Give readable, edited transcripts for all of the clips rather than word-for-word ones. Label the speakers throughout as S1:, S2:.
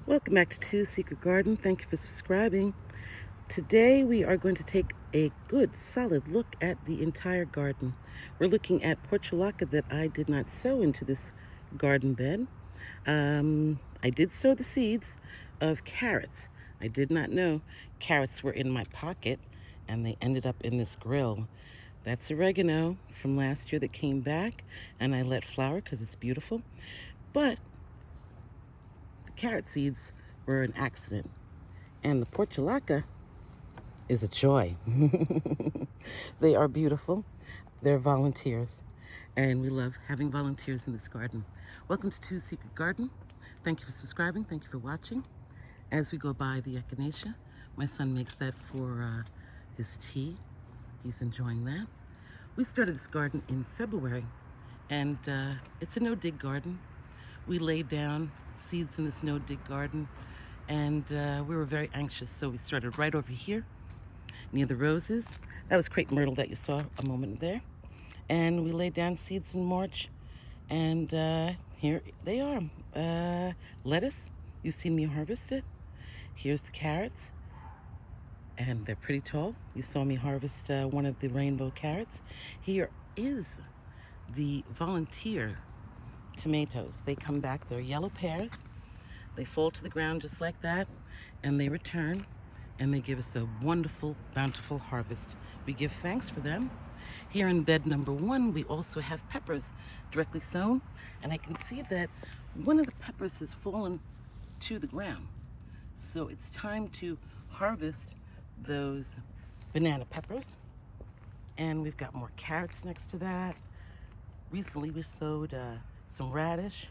S1: Welcome back to Two Secret Garden. Thank you for subscribing. Today we are going to take a good solid look at the entire garden. We're looking at portulaca that I did not sow into this garden bed. I did sow the seeds of carrots. I did not know carrots were in my pocket and they ended up in this grill. That's oregano from last year that came back and I let flower because it's beautiful. But carrot seeds were an accident, and the portulaca is a joy. They are beautiful. They're volunteers, and we love having volunteers in this garden. Welcome to Two Secret Garden. Thank you for subscribing. Thank you for watching. As we go by the echinacea, my son makes that for his tea. He's enjoying that. We started this garden in February, and it's a no-dig garden. We laid down seeds in this no-dig garden, and we were very anxious, so we started right over here near the roses. That was crepe myrtle that you saw a moment there. And we laid down seeds in March, and here they are. Lettuce, you've seen me harvest it. Here's the carrots, and they're pretty tall. You saw me harvest one of the rainbow carrots. Here is the volunteer tomatoes. They come back, they're yellow pears. They fall to the ground just like that, and they return, and they give us a wonderful, bountiful harvest. We give thanks for them. Here in bed number 1, we also have peppers directly sown, and I can see that one of the peppers has fallen to the ground. So it's time to harvest those banana peppers. And we've got more carrots next to that. Recently we sowed some radish.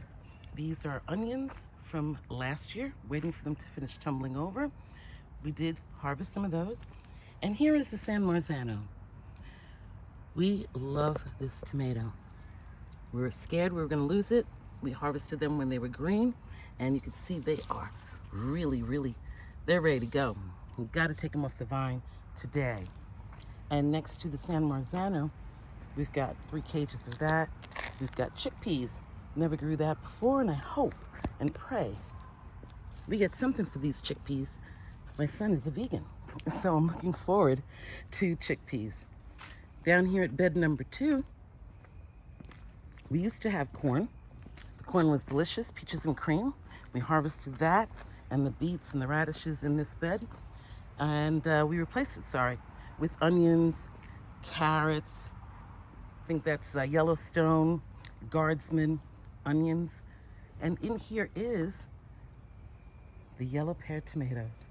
S1: These are onions from last year, waiting for them to finish tumbling over. We did harvest some of those. And here is the San Marzano. We love this tomato. We were scared we were going to lose it. We harvested them when they were green, and you can see they are really, they're ready to go. We've got to take them off the vine today. And next to the San Marzano, we've got 3 cages of that. We've got chickpeas. Never grew that before, and I hope and pray we get something for these chickpeas. My son is a vegan, so I'm looking forward to chickpeas. Down here at bed number 2, we used to have corn. The corn was delicious, peaches and cream. We harvested that and the beets and the radishes in this bed. And we replaced it, with onions, carrots. I think that's Yellowstone, Guardsman, onions. And in here is the yellow pear tomatoes.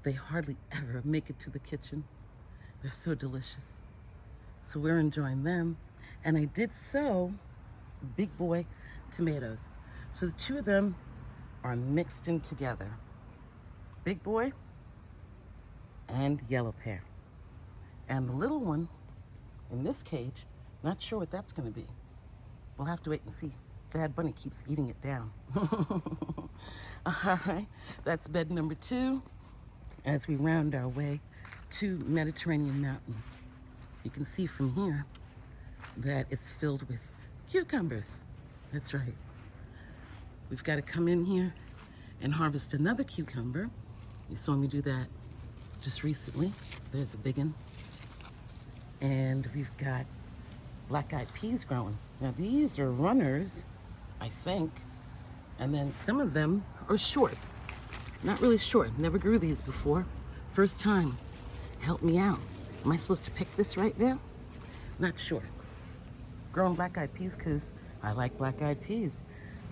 S1: They hardly ever make it to the kitchen. They're so delicious. So we're enjoying them. And I did sow big boy tomatoes. So the 2 of them are mixed in together. Big boy and yellow pear. And the little one in this cage, not sure what that's going to be. We'll have to wait and see. Bad Bunny keeps eating it down. All right, that's bed number 2 as we round our way to Mediterranean Mountain. You can see from here that it's filled with cucumbers. That's right. We've got to come in here and harvest another cucumber. You saw me do that just recently. There's a big one. And we've got black-eyed peas growing. Now these are runners, I think, and then some of them are short. Not really short, never grew these before. First time. Help me out. Am I supposed to pick this right now? Not sure. Growing black-eyed peas because I like black-eyed peas,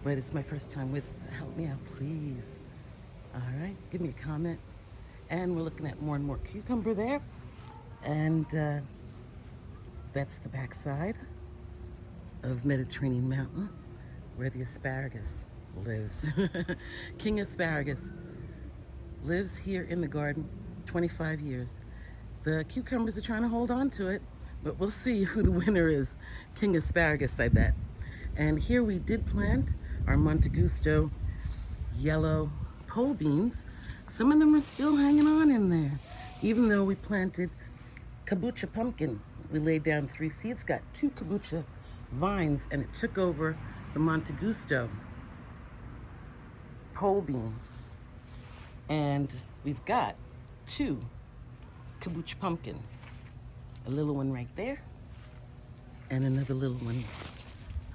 S1: but it's my first time with it, so help me out, please. All right, give me a comment. And we're looking at more and more cucumber there. And that's the backside of Mediterranean Mountain, where the asparagus lives. King Asparagus lives here in the garden, 25 years. The cucumbers are trying to hold on to it, but we'll see who the winner is. King Asparagus, I bet. And here we did plant our Montegusto yellow pole beans. Some of them are still hanging on in there, even though we planted kabocha pumpkin. We laid down 3 seeds, got 2 kabocha vines, and it took over the Montegusto. pole bean. And we've got 2 kabocha pumpkin. A little one right there, and another little one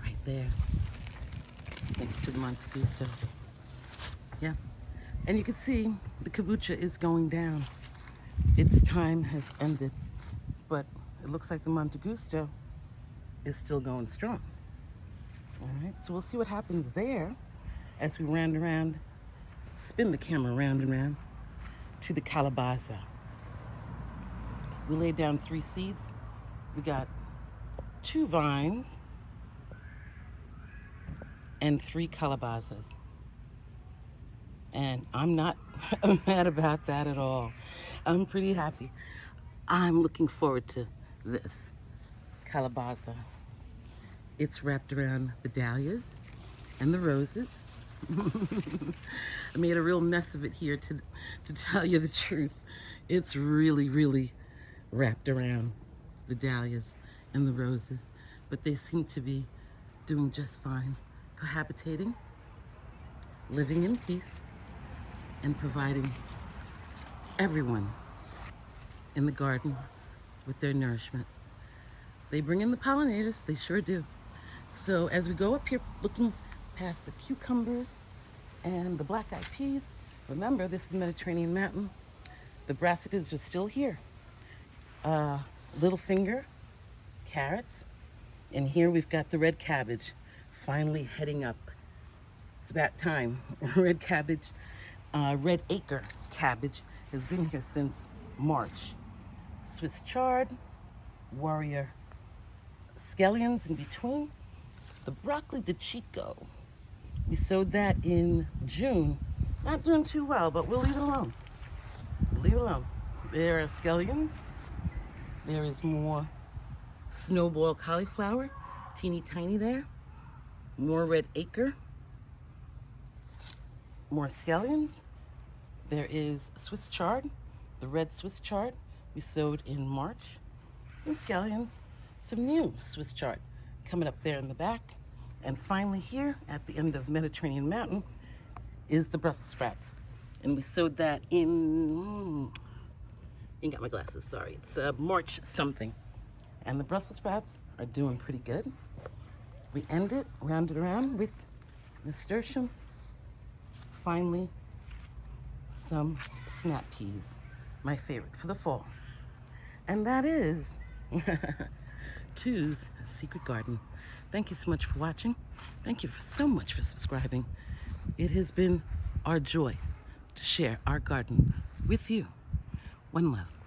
S1: right there, next to the Monte Gusto. Yeah, and you can see the kabocha is going down. Its time has ended, but it looks like the Monte Gusto is still going strong. All right, so we'll see what happens there as we round around, spin the camera round and round to the calabaza. We laid down 3 seeds. We got 2 vines and 3 calabazas. And I'm not mad about that at all. I'm pretty happy. I'm looking forward to this calabaza. It's wrapped around the dahlias and the roses. I made a real mess of it here to tell you the truth. It's really, really wrapped around the dahlias and the roses, but they seem to be doing just fine, cohabitating, living in peace, and providing everyone in the garden with their nourishment. They bring in the pollinators, they sure do. So as we go up here looking past the cucumbers and the black-eyed peas, remember this is Mediterranean Mountain, the brassicas are still here. Little finger, carrots, and here we've got the red cabbage finally heading up. It's about time. Red cabbage, red acre cabbage has been here since March. Swiss chard, warrior scallions in between. The broccoli de Chico, we sowed that in June. Not doing too well, but we'll leave it alone. Leave it alone. There are scallions. There is more snowball cauliflower, teeny tiny there. More red acre. More scallions. There is Swiss chard, the red Swiss chard we sowed in March. Some scallions, some new Swiss chard coming up there in the back. And finally here at the end of Mediterranean Mountain is the Brussels sprouts. And we sowed that in, ain't got my glasses, sorry. It's March something. And the Brussels sprouts are doing pretty good. We end it, round it around with nasturtium. Finally, some snap peas, my favorite for the fall. And that is Two's Secret Garden. Thank you so much for watching. Thank you so much for subscribing. It has been our joy to share our garden with you. One love.